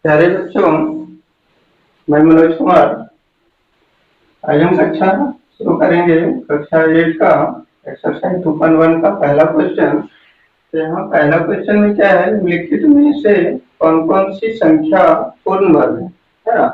प्यारे बच्चों, मैं मनोज कुमार। आज हम कक्षा शुरू करेंगे कक्षा 8 का एक्सरसाइज 2.1 का पहला क्वेश्चन। तो यहाँ पहला क्वेश्चन में क्या है, निम्नलिखित में से कौन कौन सी संख्या पूर्ण वर्ग है ना।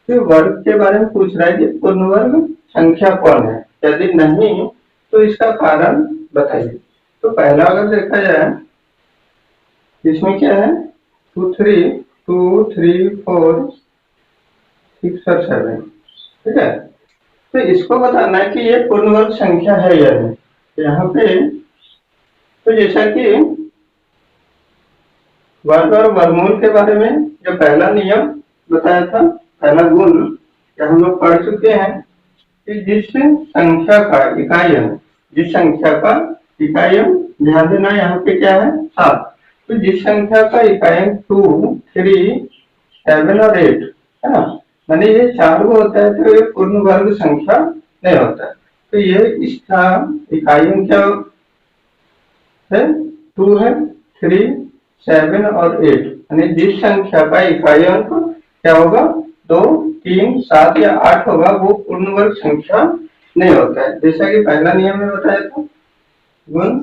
तो वर्ग के बारे में पूछ रहा है कि पूर्ण वर्ग संख्या कौन है, यदि नहीं तो इसका कारण बताइए। तो पहला अगर देखा जाए, इसमें क्या है, 2 3 6 और 7, ठीक है। तो इसको बताना है कि ये पूर्ण वर्ग संख्या है या नहीं। तो यहाँ पे तो जैसा कि वर्ग और वर्गमूल के बारे में जो पहला नियम बताया था, पहला गुण क्या हम लोग पढ़ चुके हैं कि जिस संख्या का इकाइयन, जिस संख्या का इकाइयन, ध्यान देना यहाँ पे क्या है, 7। तो जिस संख्या का इकाइयन 2 3 7 और 8 है ना, माने ये 4 को होता है तो ये पूर्ण वर्ग संख्या नहीं होता है। तो ये इसका इकाइयन क्या है, 2 है, 3 7 और 8, यानी जिस संख्या का इकाई अंक क्या होगा, 2 3 7 या 8 होगा, वो पूर्ण वर्ग संख्या नहीं होता है, जैसा कि पहला नियम में बताया था गुण,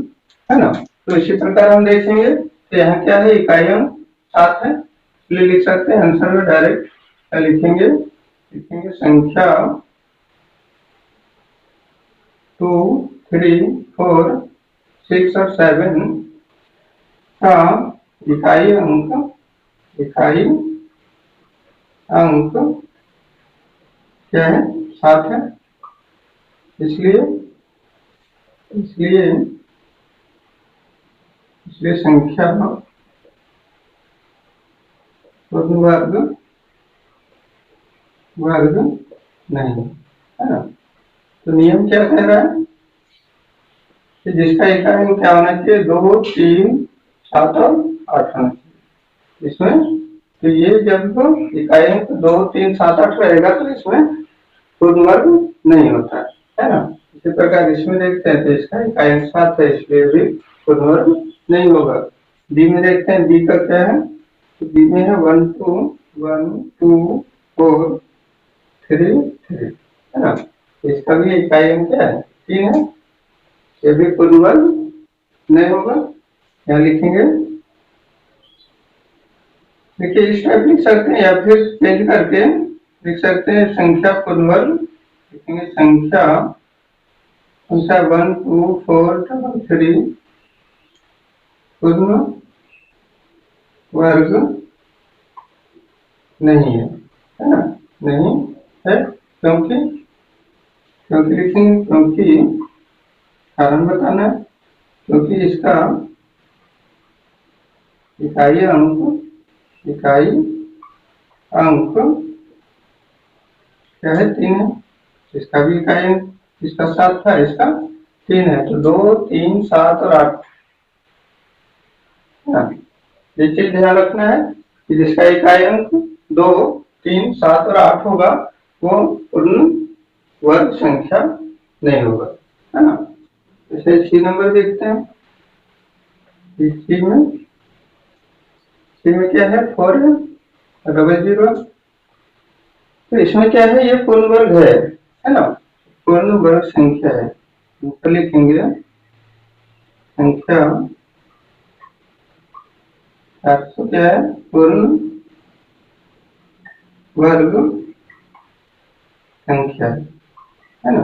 है ना। तो इसी प्रकार हम देखेंगे तो यहाँ क्या है, इकाई अंक 7 है, इसलिए लिख सकते हैं आंसर में डायरेक्ट लिखेंगे संख्या 2 3 4 6 और 7 का इकाई अंक क्या है, 7 है। इसलिए इसलिए इसलिए संख्या पूर्ण वर्ग नहीं है ना। तो नियम क्या कह रहा है कि जिसका इकाई अंक क्या होना चाहिए, 2 3 7 और 8 होना चाहिए इसमें। तो ये जब इकाई अंक 2 3 7 8 रहेगा तो इसमें पूर्ण वर्ग नहीं होता है ना। इसी प्रकार इसमें देखते हैं तो इसका इकाई अंक 7 है, इसलिए भी पूर्ण वर्ग नहीं होगा। डी में देखते हैं, डी का क्या है, तो डी में है 1 2 4 3 3 है ना। इसका भी इकाई अंक क्या है, 3 है, ये भी पूर्ण वर्ग नहीं होगा। यहाँ लिखेंगे, देखिए इस टाइप लिख सकते हैं या फिर चेंज करके लिख सकते हैं संख्या पूर्ण वर्ग, लिखेंगे संख्या 1 2 4 3 पूर्ण वर्ग नहीं है ना, नहीं है। क्योंकि लिखेंगे, क्योंकि कारण बताना है, क्योंकि इसका इकाई अंक क्या है, 3 है। इसका भी इकाई अंक, इसका 7 था, इसका 3 है, तो 2 3 7 और 8। ये चीज ध्यान रखना है कि जिसका इकाई अंक 2 3 7 और 8 होगा वो पूर्ण वर्ग संख्या नहीं होगा, है ना। जैसे सी नंबर देखते हैं, सी में क्या है, 4 है, 0 तो इसमें क्या है, ये पूर्ण वर्ग है ना, पूर्ण वर्ग संख्या है। तो लिखेंगे संख्या 400 क्या है, पूर्ण वर्ग संख्या है ना।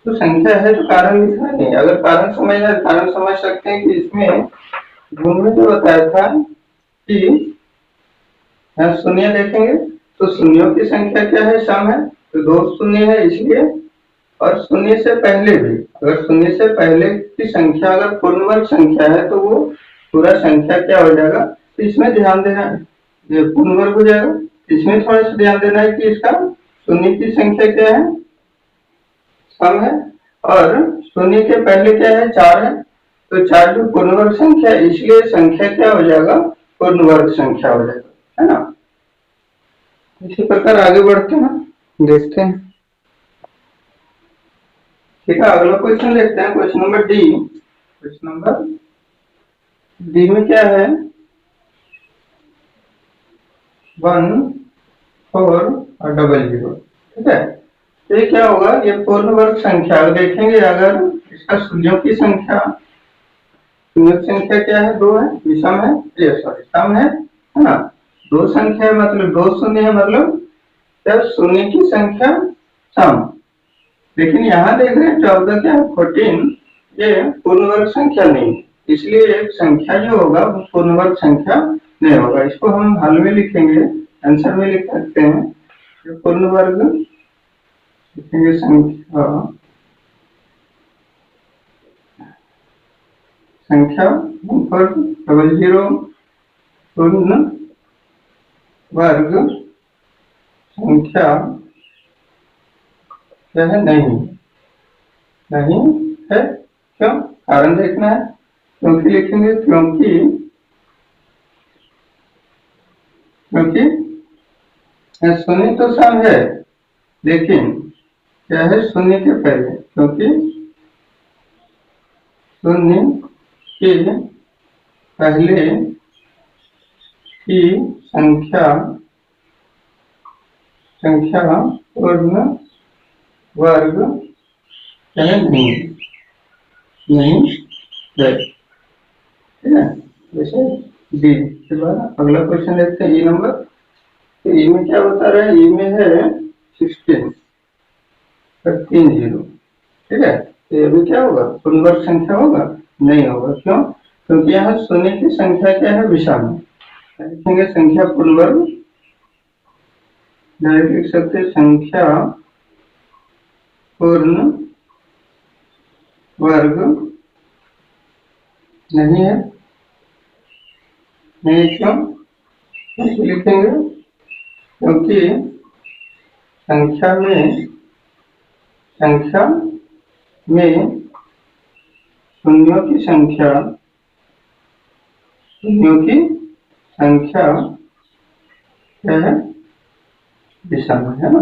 तो संख्या है तो कारण लिखना नहीं, अगर कारण समझना है कारण समझ सकते हैं कि इसमें गुण में जो बताया था कि यहाँ शून्य देखेंगे तो शून्यों की संख्या क्या है, सम है, तो 2 शून्य है इसलिए, और शून्य से पहले भी, अगर शून्य से पहले की संख्या अगर पूर्ण वर्ग संख्या है तो वो पूरा संख्या क्या हो जाएगा। तो इसमें ध्यान देना है, ये पूर्ण वर्ग हो जाएगा। इसमें थोड़ा सा ध्यान देना है कि इसका शून्य की संख्या क्या है, सम है, और शून्य के पहले क्या है, 4 है, तो 4 जो पूर्ण वर्ग संख्या है, इसलिए संख्या क्या हो जाएगा, पूर्ण वर्ग संख्या हो जाएगा, है ना। इसी प्रकार आगे बढ़ते हैं, देखते हैं, ठीक है। अगला क्वेश्चन देखते हैं, question number D. Question number D में क्या है, 1, 4 और डबल 0। ठीक है, तो ये क्या होगा, ये पूर्ण वर्ग संख्या देखेंगे। अगर इसका शून्यों की संख्या, शून्यों की संख्या क्या है, 2 है, विषम है, ये सॉरी सम है ना। दो संख्या है मतलब दो शून्य है, मतलब जब शून्य की संख्या सम। लेकिन यहाँ देख रहे हैं 14 क्या है, 14, ये पूर्ण वर्ग संख्या नहीं, इसलिए एक संख्या जो होगा वो पूर्ण वर्ग संख्या नहीं होगा। इसको हम हल में लिखेंगे, आंसर में लिख सकते हैं, जो पूर्ण वर्ग लिखेंगे संख्या, संख्या पर डबल 0 पूर्ण वर्ग संख्या क्या है, नहीं, नहीं है। क्यों, कारण देखना है, क्योंकि लिखेंगे, क्योंकि क्योंकि शून्य तो सम है, लेकिन क्या है, शून्य के पहले, क्योंकि शून्य के पहले की संख्या, संख्या पूर्ण वर्ग क्या है, नहीं, नहीं है। ठीक है, जैसे डी के बाद अगला क्वेश्चन देखते हैं, ई नंबर। तो ई में क्या बता रहा है, ई में है 16 पर 3 0। ठीक है, तो ये भी क्या होगा, पूर्ण वर्ग संख्या होगा, नहीं होगा। क्यों, क्योंकि यहाँ शून्य की संख्या क्या है, विषम है। लिखेंगे संख्या पूर्ण वर्ग, डायरेक्ट लिख सकते हैं संख्या पूर्ण वर्ग नहीं है, नहीं। क्यों, क्योंकि लिखेंगे, क्योंकि संख्या में, संख्या में शून्यों की संख्या, शून्यों की संख्या क्या है, विषम है ना,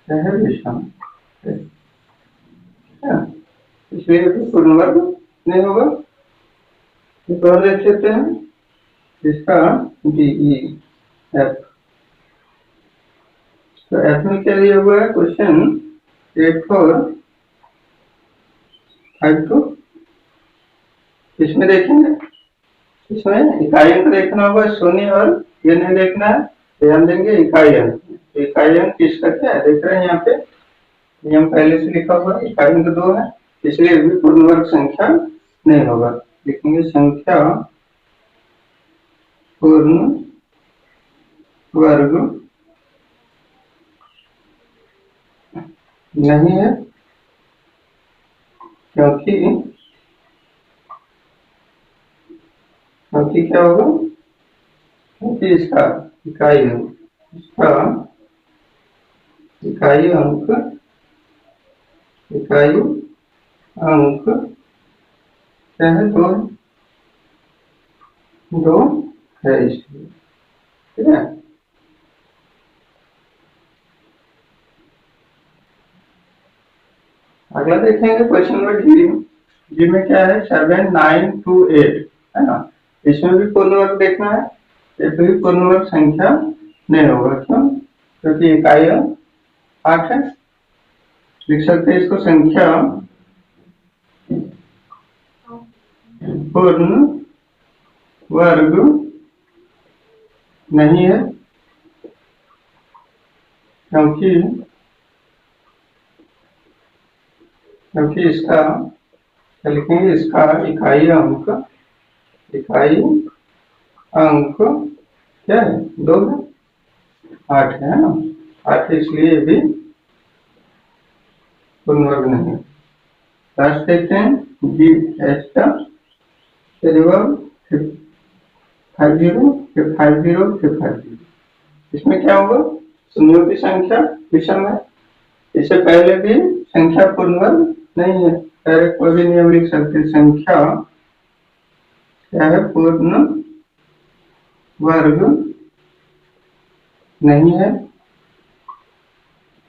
क्या है, विषम है, इसलिए पूर्ण वर्ग नहीं होगा। एक और देख लेते हैं, इसका डी ई एफ। तो एफ में क्या दिया हुआ है, क्वेश्चन 8452। इसमें देखेंगे, इसमें इकाई अंक देखना होगा, शून्य और ये नहीं देखना है, ध्यान देंगे इकाई अंक। इकाई अंक किसका क्या है, देख रहे हैं यहाँ पे नियम पहले से लिखा हुआ है, इकाई अंक 2 है, इसलिए भी पूर्ण वर्ग संख्या नहीं होगा। लिखेंगे संख्या पूर्ण वर्ग नहीं है, क्योंकि क्योंकि क्या होगा, क्योंकि इसका इकाई अंक, इसका इकाई अंक, इकाई अंक क्या है, 2, 2 है इसलिए। ठीक है, अगला देखेंगे क्वेश्चन नंबर जी। जी में क्या है, 7928 है ना। इसमें भी पूर्ण वर्ग देखना है, ये भी पूर्ण वर्ग संख्या नहीं होगा। क्यों, क्योंकि इकाई अंक 8 है। लिख सकते हैं इसको संख्या पूर्ण वर्ग नहीं है, क्योंकि क्योंकि इसका क्या लिखेंगे, इसका इकाई अंक, इकाई अंक क्या है, 2 है, 8 है ना, 8, इसलिए भी पूर्ण वर्ग नहीं है। लास्ट देखते हैं जी एच का, जवाब 50 फिर 50 फिर 50। इसमें क्या होगा, शून्यों की संख्या विषम है, इससे पहले भी संख्या पूर्ण वर्ग नहीं है, डायरेक्ट कोई भी नियम लिख सकते, संख्या क्या है, पूर्ण वर्ग नहीं है,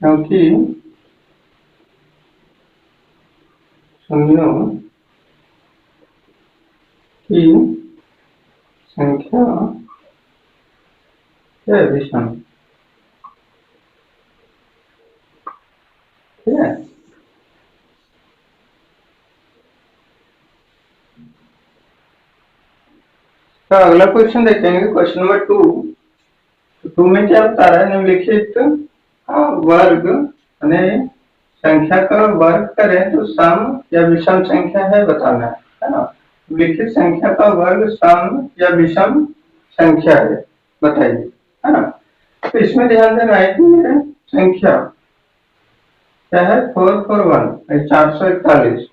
क्योंकि शून्यों की संख्या है विषम। ठीक है, तो अगला क्वेश्चन देखेंगे, क्वेश्चन नंबर 2। तो 2 में क्या बता रहा है, निम्नलिखित का वर्ग यानी संख्या का वर्ग करें तो सम या विषम संख्या है बताना है ना। निम्नलिखित संख्या का वर्ग सम या विषम संख्या है, बताइए, है ना। तो इसमें ध्यान देना है कि ये संख्या क्या है, 441 441।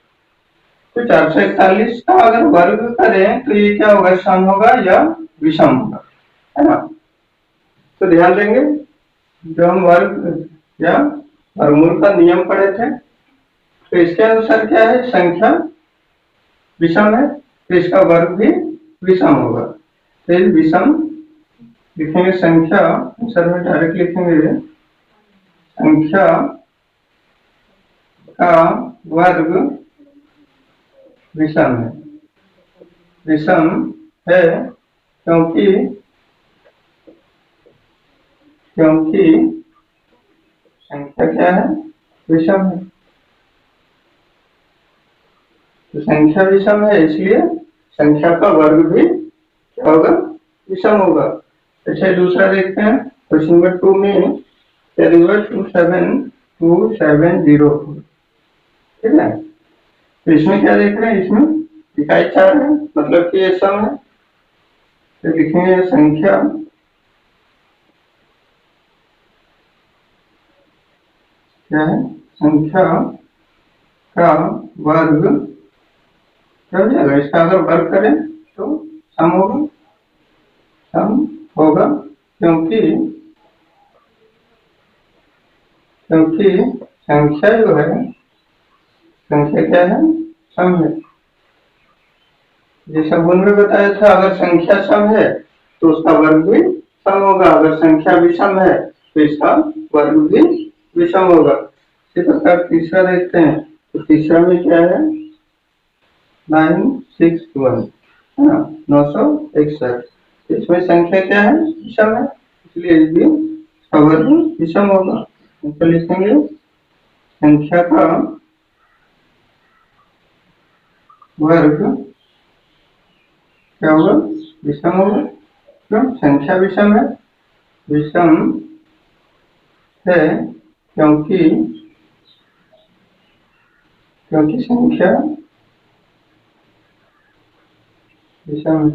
तो 441 का अगर वर्ग करें तो ये क्या होगा, सम होगा या विषम होगा, है ना। तो ध्यान देंगे, जो हम वर्ग या वर्गमूल का नियम पढ़े थे, तो इसके अनुसार क्या है, संख्या विषम है तो इसका वर्ग भी विषम होगा। तो विषम लिखेंगे, संख्या आंसर में डायरेक्ट लिखेंगे, संख्या का वर्ग विषम है। विषम है क्योंकि संख्या क्या है, विषम है। तो संख्या विषम है इसलिए संख्या का वर्ग भी क्या होगा, विषम होगा। अच्छा, दूसरा देखते हैं, क्वेश्चन नंबर 2 में क्या दिया, 27270। ठीक है, तो इसमें क्या देख रहे हैं, इसमें इकाई 4 है, मतलब कि ये सम है। तो लिखेंगे संख्या क्या है, संख्या का वर्ग क्या हो जाएगा, इसका अगर वर्ग करें तो सम होगा, सम होगा क्योंकि संख्या जो है, संख्या क्या है, सम है। जैसा गुण में बताया था, अगर संख्या सम है तो उसका वर्ग भी सम होगा, अगर संख्या विषम है तो इसका वर्ग भी विषम होगा। इसी प्रकार तीसरा देखते हैं, तो तीसरा में क्या है, 961, है ना, 961। इसमें संख्या क्या है, विषम है, इसलिए भी इसका वर्ग विषम होगा। तो लिखेंगे संख्या का वर्ग क्या होगा, विषम होगा। क्यों, संख्या विषम है, विषम है क्योंकि संख्या विषम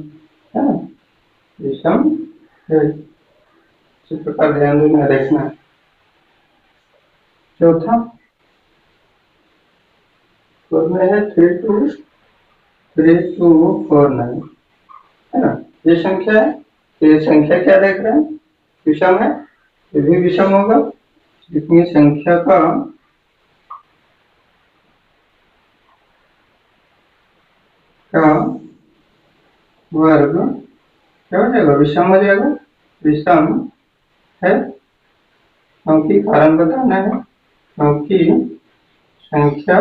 है, विषम है। इसी प्रकार ध्यान देना, देखना। चौथा में है 3249, है ना। ये संख्या है, ये संख्या क्या देख रहे हैं, विषम है, ये भी विषम होगा। इसमें संख्या का वर्ग क्या हो जाएगा, विषम हो जाएगा, विषम है क्योंकि कारण बताना है, क्योंकि संख्या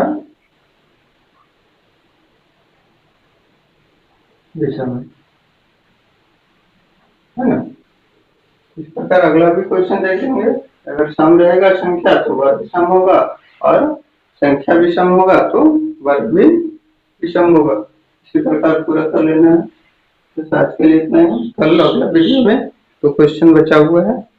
विषम है ना। इस प्रकार अगला भी क्वेश्चन देखेंगे, अगर सम रहेगा संख्या तो वर्ग सम होगा, और संख्या विषम होगा तो वर्ग भी विषम होगा। इसी प्रकार पूरा कर लेना है। तो आज के लिए इतना ही, कल अगला वीडियो में तो क्वेश्चन बचा हुआ है।